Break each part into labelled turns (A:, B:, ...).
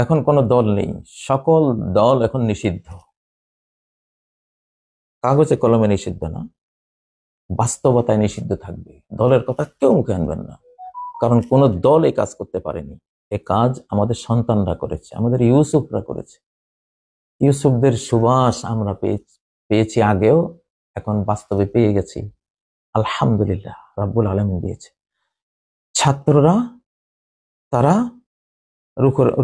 A: এখন কোনো দল নেই, সকল দল এখন নিষিদ্ধ। কাগজে কলমে নিষিদ্ধ না, বাস্তবতায় নিষিদ্ধ থাকবে। দলের কথা কেউ মুখে আনবেন না, কারণ কোন দল এই কাজ করতে পারেনি। এ কাজ আমাদের সন্তানরা করেছে, আমাদের ইউসুফরা করেছে। ইউসুফদের সুবাস আমরা পেয়েছি আগেও, এখন বাস্তবে পেয়ে গেছি। আলহামদুলিল্লাহ, রাব্বুল আলামিন দিয়েছে। ছাত্ররা তারা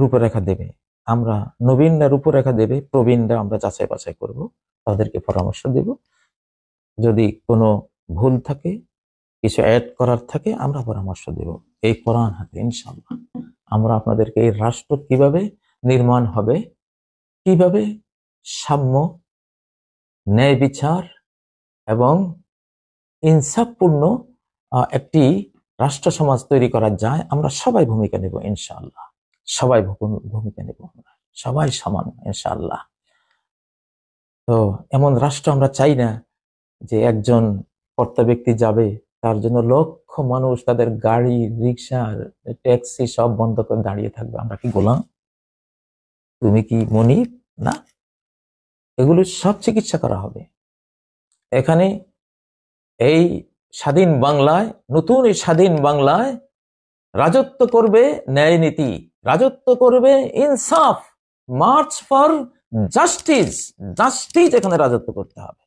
A: রূপরেখা দেবে, আমরা নবীনরা রূপরেখা দেবে, প্রবীণরা আমরা যাচাই বাছাই করব, তাদেরকে পরামর্শ দেব। যদি কোনো ভুল থাকে, কিছু অ্যাড করার থাকে, আমরা পরামর্শ দেব। এই কোরআন হাতে ইনশাআল্লাহ আমরা আপনাদেরকে এই রাষ্ট্র কিভাবে নির্মাণ হবে, কিভাবে সাম্য, ন্যায় বিচার এবং ইনসাফপূর্ণ একটি রাষ্ট্র সমাজ তৈরি করা যায়, আমরা সবাই ভূমিকা নেব ইনশাআল্লাহ। সবাই ভূমিকা নেব, সবাই সমান ইনশাআল্লাহ। তো এমন রাষ্ট্র আমরা চাই না যে একজন কর্তা ব্যক্তি যাবে, তার জন্য লক্ষ মানুষ তাদের গাড়ি, রিক্সা, ট্যাক্সি সব বন্ধ করে দাঁড়িয়ে থাকবে। আমরা কি গোলাম? তুমি কি মনিব? না, এগুলো সব চিকিৎসা করা হবে এখানে। এই স্বাধীন বাংলায়, নতুন এই স্বাধীন বাংলায় রাজত্ব করবে ন্যায় নীতি, রাজত্ব করবে ইনসাফ, মার্চ ফর জাস্টিস। জাস্টিস এখানে রাজত্ব করতে হবে,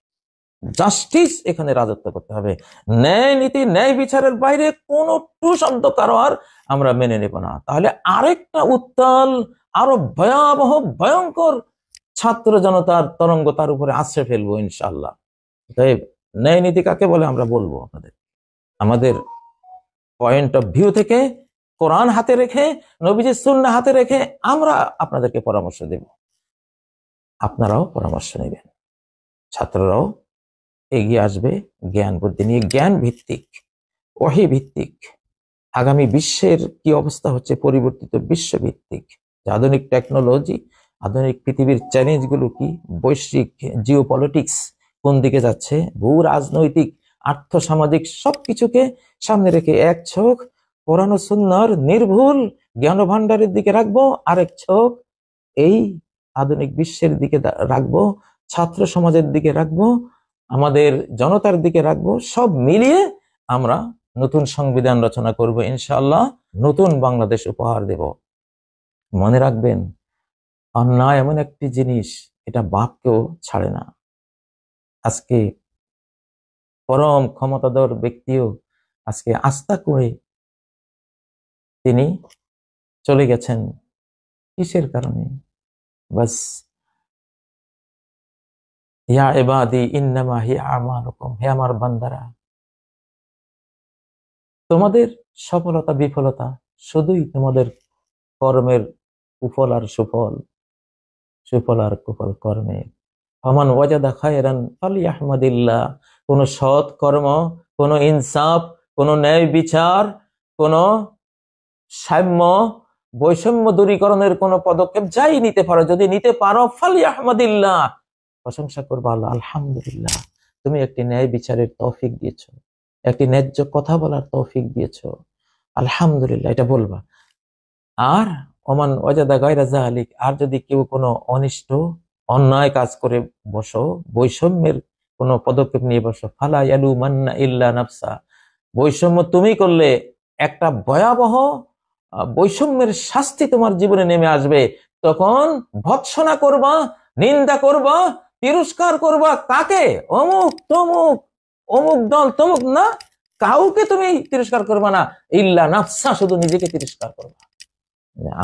A: জাস্টিস এখানে রাজত্ব করতে হবে। ন্যায় নীতি, ন্যায় বিচারের বাইরে কোন টু শব্দ কারো আর আমরা মেনে নেব না। তাহলে আরেকটা উত্তাল, আরো ভয়াবহ, ভয়ঙ্কর ছাত্র জনতার তরঙ্গ তার উপরে আশ্রয় ফেলবো ইনশাআল্লাহ। তাই ন্যায় নীতি কাকে বলে আমরা বলবো আপনাদের, আমাদের পয়েন্ট অফ ভিউ থেকে, কোরআন হাতে রেখে, নবীজির সুন্নাহ হাতে রেখে আমরা আপনাদেরকে পরামর্শ দেব। আপনারাও পরামর্শ নেবেন, ছাত্ররাও এগিয়ে আসবে জ্ঞান বুদ্ধি নিয়ে, জ্ঞান ভিত্তিক, ওহী ভিত্তিক। আগামী বিশ্বের কি অবস্থা হচ্ছে, পরিবর্তিত বিশ্ব ভিত্তিক। আধুনিক টেকনোলজি, আধুনিক পৃথিবীর চ্যালেঞ্জগুলো কি, বৈশ্বিক জিওপলিটিক্স কোন দিকে যাচ্ছে, ভূ রাজনৈতিক, আর্থসামাজিক সবকিছুকে সামনে রেখে এক চোখ কোরআন ও সুন্নাহর নির্ভুল জ্ঞান ভান্ডারের দিকে রাখবো, আরেক চোখ এই আধুনিক বিশ্বের দিকে রাখবো, ছাত্র সমাজের দিকে রাখবো, আমাদের জনতার দিকে রাখবো। সব মিলিয়ে আমরা নতুন সংবিধান রচনা করব ইনশাআল্লাহ, নতুন বাংলাদেশ উপহার দেব। মনে রাখবেন, অন্যায় এমন একটি জিনিস, এটা বাপকেও ছাড়ে না। আজকে পরম ক্ষমতাধর ব্যক্তিও আজকে আস্থা করে তিনি চলে গেছেন। কিসের কারণে? বাস, ইয়া ইবাদি ইন্নামা হিয়া আমালুকুম, হে আমার বান্দারা, তোমাদের সফলতা বিফলতা শুধুই তোমাদের কর্মের কুফল আর সুফল, সুফল আর কুফল কর্মের। ফামান ওয়াজাদা খায়রান ফালিয়াহমাদিল্লাহ। কোন সৎ কর্ম, কোন ইনসাফ, কোন ন্যায় বিচার, কোন সাম্য বৈষম্য দূরীকরণের কোন পদক্ষেপ যাই নিতে পারো, যদি নিতে পারো ফালিয়াহমাদিল্লাহ, প্রশংসা করবা আল্লাহ, আলহামদুলিল্লাহ তুমি একটি ন্যায় বিচারের তৌফিক দিয়েছো, একটি ন্যায্য কথা বলার তৌফিক দিয়েছো, আলহামদুলিল্লাহ এটা বলবা। আর ওমান ওয়াজাদা গায়রা যালিক, আর যদি কেউ কোনো অনিষ্ট অন্যায় কাজ করে বসো, বৈষম্যের কোনো পদক্ষেপ নিয়ে বসো, ফালা ইয়ালুমান্না ইল্লা নাফসা, বৈষম্য তুমি করলে একটা ভয়াবহ বৈষম্যের শাস্তি তোমার জীবনে নেমে আসবে। তখন ভৎসনা করবা, নিন্দা করবা, তিরস্কার করবা কাকে? অমুক তমুক, অমুক দল তমুক না, কাউকে তুমি তিরস্কার করবা না, ইল্লা নাফসা, শুধু নিজেকে তিরস্কার করবা।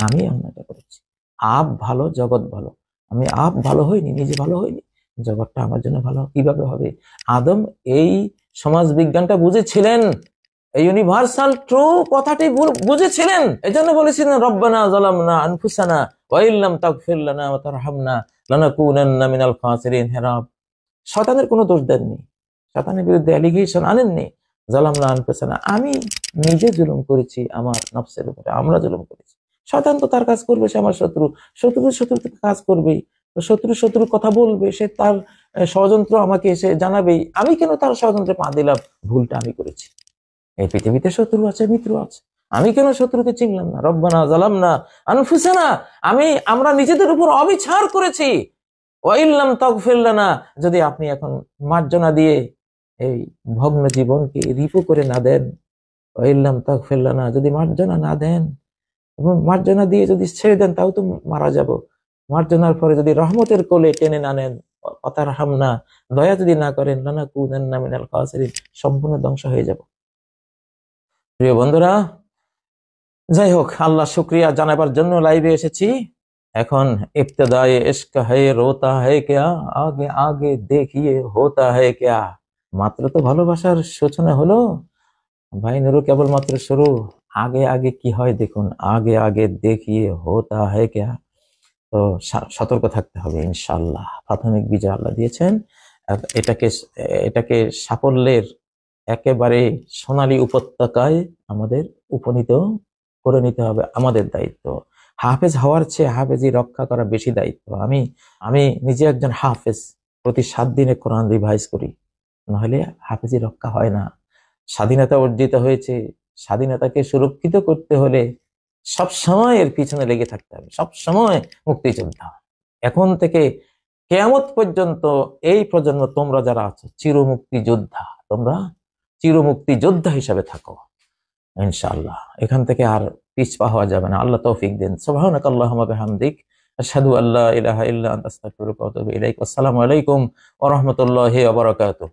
A: আমি অন্যটা করেছি, আপ ভালো জগৎ ভালো, আমি আপ ভালো হইনি, নিজে ভালো হইনি, জগৎটা আমার জন্য ভালো কিভাবে হবে? আদম এই সমাজ বিজ্ঞানটা বুঝেছিলেন, এই ইউনিভার্সাল ট্রু কথাটি বুঝেছিলেন। এজন্য বলেছিলেন রব্বানা যালামনা আনফুসানা ওয়া ইল্লাম তাগফির লানা ওয়া তারহামনা লানাকুনান্না মিনাল খাসিরিন। হে রব, শয়তানের কোনো দোষ দেননি, শয়তানের বিরুদ্ধে অ্যালিগেশন আনেননি। যালামনা আনফুসানা, আমি নিজে জুলুম করেছি আমার নফসের উপরে, আমরা জুলুম করেছি। শয়তান তো তার কাজ করবে, সে আমার শত্রু, শত্রু কাজ করবেই, শত্রু কথা বলবে, সে তার ষড়যন্ত্র আমাকে এসে জানাবেই। আমি কেন তার ষড়যন্ত্রে পা দিলাম? ভুলটা আমি করেছি। এই পৃথিবীতে শত্রু আছে, মিত্র আছে, আমি কেন শত্রুকে চিনলাম না? রব্বানা জালামনা আনফুসানা, আমরা নিজেদের উপর অবিচার করেছি। ওয়াইল্লাম তাগফির লানা, যদি আপনি এখন মার্জনা দিয়ে এই ভগ্ন জীবনকে রিপু করে না দেন, ওয়াইল্লাম তাগফির লানা, যদি মার্জনা না দেন এবং মার্জনা দিয়ে যদি ছেড়ে দেন তাও তো মারা যাব। মার্জনার পরে যদি রহমতের কোলে টেনে না নেন, অতারহামনা, দয়া যদি না করেন, লানাকুনান্না মিনাল খাসিরিন, সম্পূর্ণ ধ্বংস হয়ে যাব। প্রিয় বন্ধুরা, যাই হোক, আল্লাহ শুক্রিয়া জানাবার জন্য লাইভে এসেছি। এখন ইবতদায়ে ইশক है रोता है क्या, আগে আগে দেখিয়ে होता है क्या। মাত্র তো ভালোবাসার সূচনা হলো, ভাই নুরু কেবল মাত্র শুরু। আগে আগে কি হয় দেখুন, আগে আগে দেখিয়ে होता है क्या। তো সতর্ক থাকতে হবে। ইনশাআল্লাহ প্রাথমিক বিজয় আল্লাহ দিয়েছেন। এটাকে এটাকে সাফল্যের একেবারে সোনালী উপত্যকায় আমাদের উপনীত করে নিতে হবে, আমাদের দায়িত্ব। হাফেজ হওয়ার চেয়ে হাফেজি রক্ষা করা বেশি দায়িত্ব। আমি আমি নিজে একজন হাফেজ, প্রতি 7 দিনে কোরআন রিভাইজ করি, নাহলে হাফেজি রক্ষা হয় না। স্বাধীনতা অর্জিত হয়েছে, স্বাধীনতাকে সুরক্ষিত করতে হলে সব সময় এর পিছনে লেগে থাকতে হবে, সব সময় মুক্তিযোদ্ধা। এখন থেকে কিয়ামত পর্যন্ত এই প্রজন্ম, তোমরা যারা আছো চিরমুক্তি যোদ্ধা, তোমরা চিরমুক্তি যোদ্ধা হিসাবে থাকো ইনশাআল্লাহ। এখান থেকে আর পিছপা হওয়া যাবে না। আল্লাহ তৌফিক দেন। সুবহানাকাল্লাহুম্মা বিহামদিক, আশহাদু আল্লা ইলাহা ইল্লা আনতা আস্তাগফিরুকা ওয়া আতুবু ইলাইক। আসসালামু আলাইকুম ওয়া রাহমাতুল্লাহি ওয়া বারাকাতুহু।